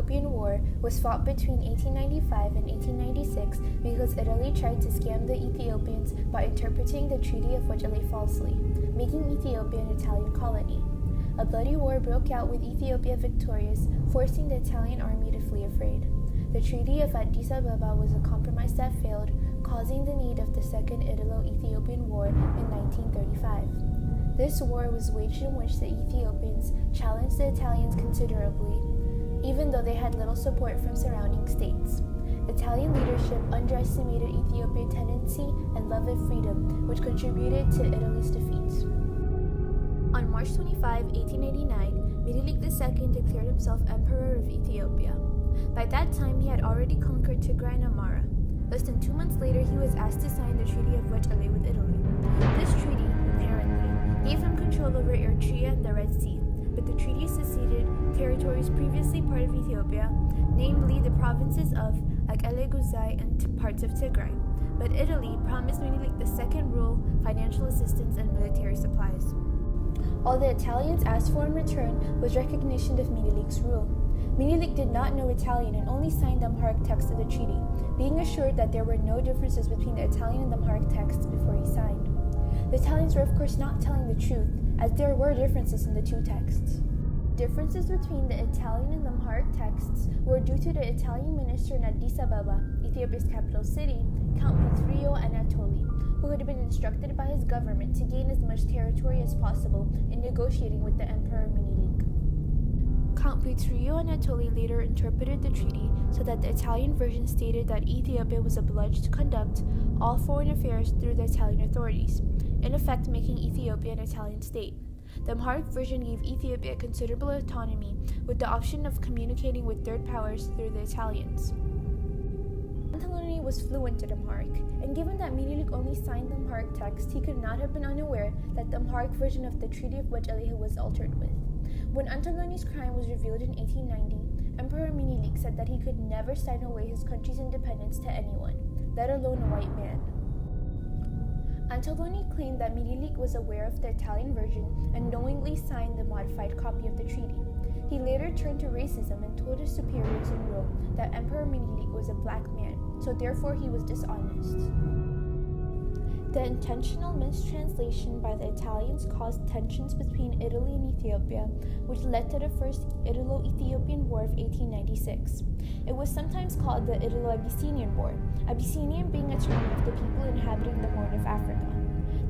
Ethiopian War was fought between 1895 and 1896 because Italy tried to scam the Ethiopians by interpreting the Treaty of Wajale falsely, making Ethiopia an Italian colony. A bloody war broke out with Ethiopia victorious, forcing the Italian army to flee afraid. The Treaty of Addis Ababa was a compromise that failed, causing the need of the Second Italo-Ethiopian War in 1935. This war was waged in which the Ethiopians challenged the Italians considerably, even though they had little support from surrounding states. Italian leadership underestimated Ethiopian tendency and love of freedom, which contributed to Italy's defeat. On March 25, 1889, Minilik II declared himself Emperor of Ethiopia. By that time, he had already conquered Tigray and Amara. Less than 2 months later, he was asked to sign the Treaty of Wajale with Italy. This treaty, apparently, gave him control over Eritrea and the Red Sea, but the treaty seceded territories previously part of Ethiopia, namely the provinces of Mekelle Guzai and parts of Tigray. But Italy promised Minilik II rule, financial assistance, and military supplies. All the Italians asked for in return was recognition of Minilik's rule. Minilik did not know Italian and only signed the Amharic text of the treaty, being assured that there were no differences between the Italian and the Amharic texts before he signed. The Italians were of course not telling the truth, as there were differences in the two texts. Differences between the Italian and the Amharic texts were due to the Italian minister in Addis Ababa, Ethiopia's capital city, Count Petrio Anatoli, who had been instructed by his government to gain as much territory as possible in negotiating with the Emperor Minilik. Count Petrio Anatoli later interpreted the treaty so that the Italian version stated that Ethiopia was obliged to conduct all foreign affairs through the Italian authorities, in effect making Ethiopia an Italian state. The Amharic version gave Ethiopia considerable autonomy, with the option of communicating with third powers through the Italians. Anatoli was fluent in Amharic, and given that Minilik only signed the Amharic text, he could not have been unaware that the Amharic version of the Treaty of Wajale was altered with. When Anatoli's crime was revealed in 1890, Emperor Minilik said that he could never sign away his country's independence to anyone, let alone a white man. Anatoli claimed that Minilik was aware of the Italian version and knowingly signed the modified copy of the treaty. He later turned to racism and told his superiors in Rome that Emperor Minilik was a black man, so therefore he was dishonest. The intentional mistranslation by the Italians caused tensions between Italy and Ethiopia, which led to the First Italo-Ethiopian War of 1896. It was sometimes called the Italo-Abyssinian War, Abyssinian being a term of the people inhabiting the Horn of Africa.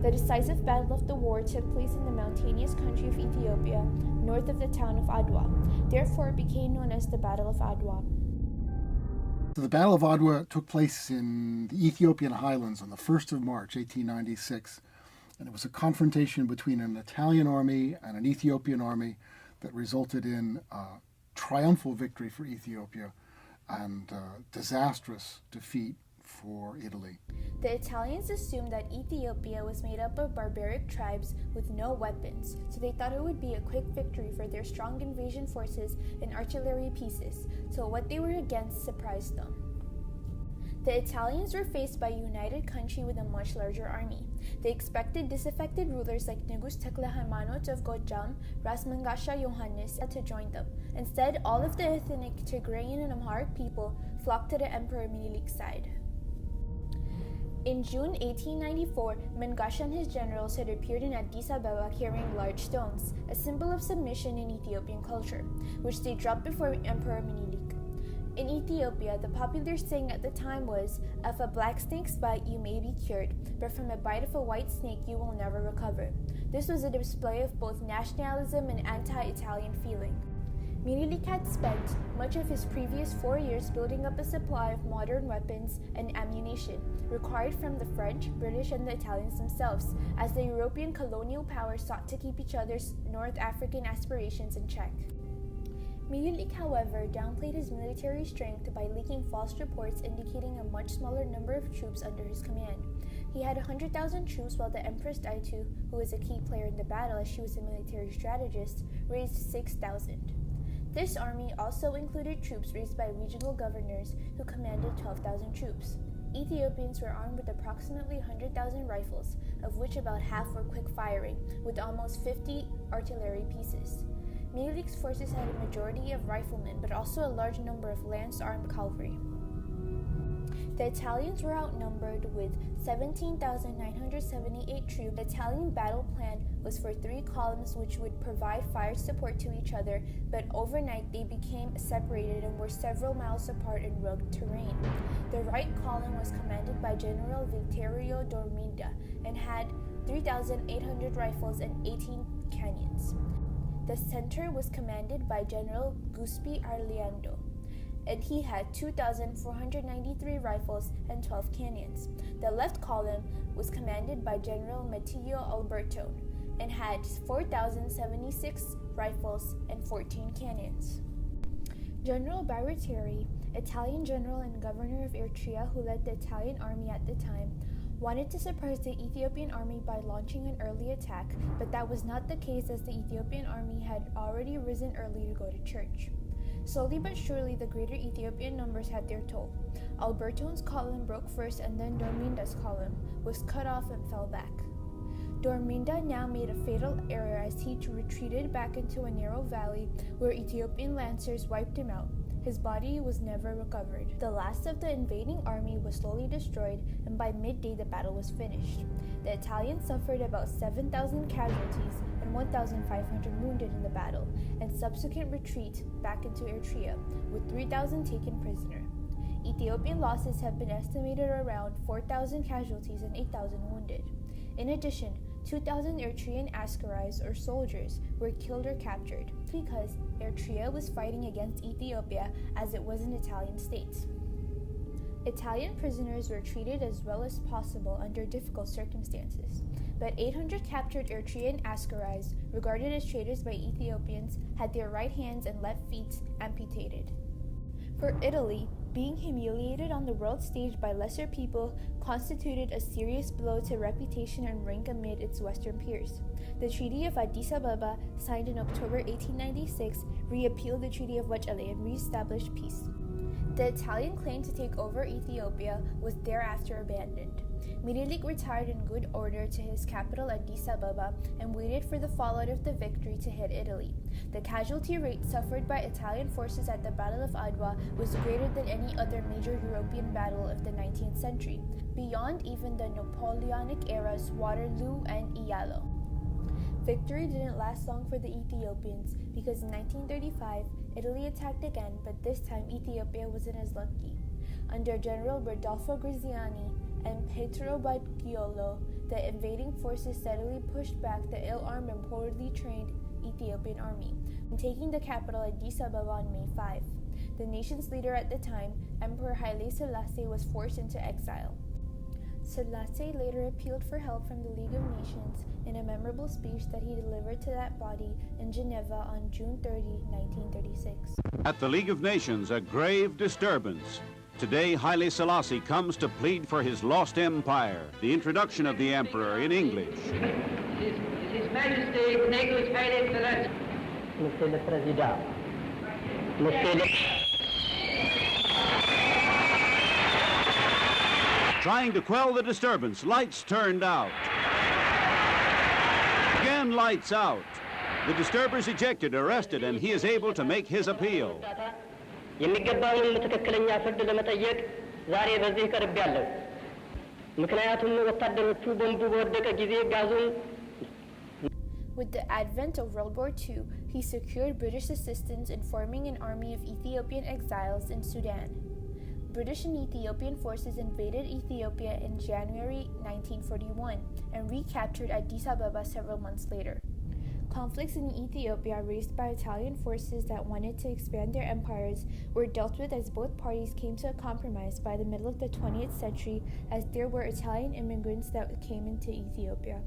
The decisive battle of the war took place in the mountainous country of Ethiopia, north of the town of Adwa. Therefore, it became known as the Battle of Adwa. The Battle of Adwa took place in the Ethiopian highlands on the 1st of March, 1896, and it was a confrontation between an Italian army and an Ethiopian army that resulted in a triumphal victory for Ethiopia and disastrous defeat for Italy. The Italians assumed that Ethiopia was made up of barbaric tribes with no weapons, so they thought it would be a quick victory for their strong invasion forces and artillery pieces, so what they were against surprised them. The Italians were faced by a united country with a much larger army. They expected disaffected rulers like Nigus Tekle Haymanot of Gojam, Ras Mangasha Yohannes to join them. Instead, all of the ethnic Tigrayan and Amharic people flocked to the Emperor Minilik's side. In June 1894, Mangasha and his generals had appeared in Addis Ababa carrying large stones, a symbol of submission in Ethiopian culture, which they dropped before Emperor Minilik. In Ethiopia, the popular saying at the time was, "If a black snake's bite, you may be cured, but from a bite of a white snake, you will never recover." This was a display of both nationalism and anti-Italian feeling. Minilik had spent much of his previous 4 years building up a supply of modern weapons and ammunition, required from the French, British, and the Italians themselves, as the European colonial powers sought to keep each other's North African aspirations in check. Minilik, however, downplayed his military strength by leaking false reports indicating a much smaller number of troops under his command. He had 100,000 troops, while the Empress Daitu, who was a key player in the battle as she was a military strategist, raised 6,000. This army also included troops raised by regional governors who commanded 12,000 troops. Ethiopians were armed with approximately 100,000 rifles, of which about half were quick firing, with almost 50 artillery pieces. Menelik's forces had a majority of riflemen, but also a large number of lance-armed cavalry. The Italians were outnumbered with 17,978 troops. The Italian battle plan was for 3 columns which would provide fire support to each other, but overnight they became separated and were several miles apart in rugged terrain. The right column was commanded by General Vittorio Dorminda and had 3,800 rifles and 18 cannons. The center was commanded by General Giuseppe Arliando, and he had 2,493 rifles and 12 cannons. The left column was commanded by General Matteo Albertone and had 4,076 rifles and 14 cannons. General Baratieri, Italian general and governor of Eritrea who led the Italian army at the time, wanted to surprise the Ethiopian army by launching an early attack, but that was not the case as the Ethiopian army had already risen early to go to church. Slowly but surely, the greater Ethiopian numbers had their toll. Albertone's column broke first, and then Dorminda's column was cut off and fell back. Dorminda now made a fatal error as he retreated back into a narrow valley where Ethiopian lancers wiped him out. His body was never recovered. The last of the invading army was slowly destroyed, and by midday the battle was finished. The Italians suffered about 7,000 casualties and 1,500 wounded in the battle, and subsequent retreat back into Eritrea, with 3,000 taken prisoner. Ethiopian losses have been estimated around 4,000 casualties and 8,000 wounded. In addition, 2,000 Eritrean askaris or soldiers were killed or captured because Eritrea was fighting against Ethiopia as it was an Italian state. Italian prisoners were treated as well as possible under difficult circumstances, but 800 captured Eritrean askaris, regarded as traitors by Ethiopians, had their right hands and left feet amputated. For Italy, being humiliated on the world stage by lesser people constituted a serious blow to reputation and rank amid its Western peers. The Treaty of Addis Ababa, signed in October 1896, repealed the Treaty of Wejele and re-established peace. The Italian claim to take over Ethiopia was thereafter abandoned. Menelik retired in good order to his capital Addis Ababa and waited for the fallout of the victory to hit Italy. The casualty rate suffered by Italian forces at the Battle of Adwa was greater than any other major European battle of the 19th century, beyond even the Napoleonic era's Waterloo and Italo. Victory didn't last long for the Ethiopians because in 1935, Italy attacked again, but this time Ethiopia wasn't as lucky. Under General Rodolfo Graziani and Pietro Bagiolo, the invading forces steadily pushed back the ill-armed and poorly trained Ethiopian army, taking the capital Addis Ababa on May 5. The nation's leader at the time, Emperor Haile Selassie, was forced into exile. Selassie later appealed for help from the League of Nations in a memorable speech that he delivered to that body in Geneva on June 30, 1936. At the League of Nations, a grave disturbance. Today, Haile Selassie comes to plead for his lost empire. The introduction of the emperor in English. His Majesty Negus Haile Selassie. Monsieur le Président. Monsieur le... Trying to quell the disturbance, lights turned out. Again, lights out. The disturbers ejected, arrested, and he is able to make his appeal. የሚገባውንም ትክክለኛ ፍርድ ለመጠየቅ ዛሬ በዚህ ቀርቤያለሁ። ምክንያቱም ወታደሮቹ ቦምቡ በወደቀ ጊዜ ጋዙን With the advent of World War II, he secured British assistance in forming an army of Ethiopian exiles in Sudan. British and Ethiopian forces invaded Ethiopia in January 1941 and recaptured Addis Ababa several months later. Conflicts in Ethiopia raised by Italian forces that wanted to expand their empires were dealt with as both parties came to a compromise by the middle of the 20th century, as there were Italian immigrants that came into Ethiopia.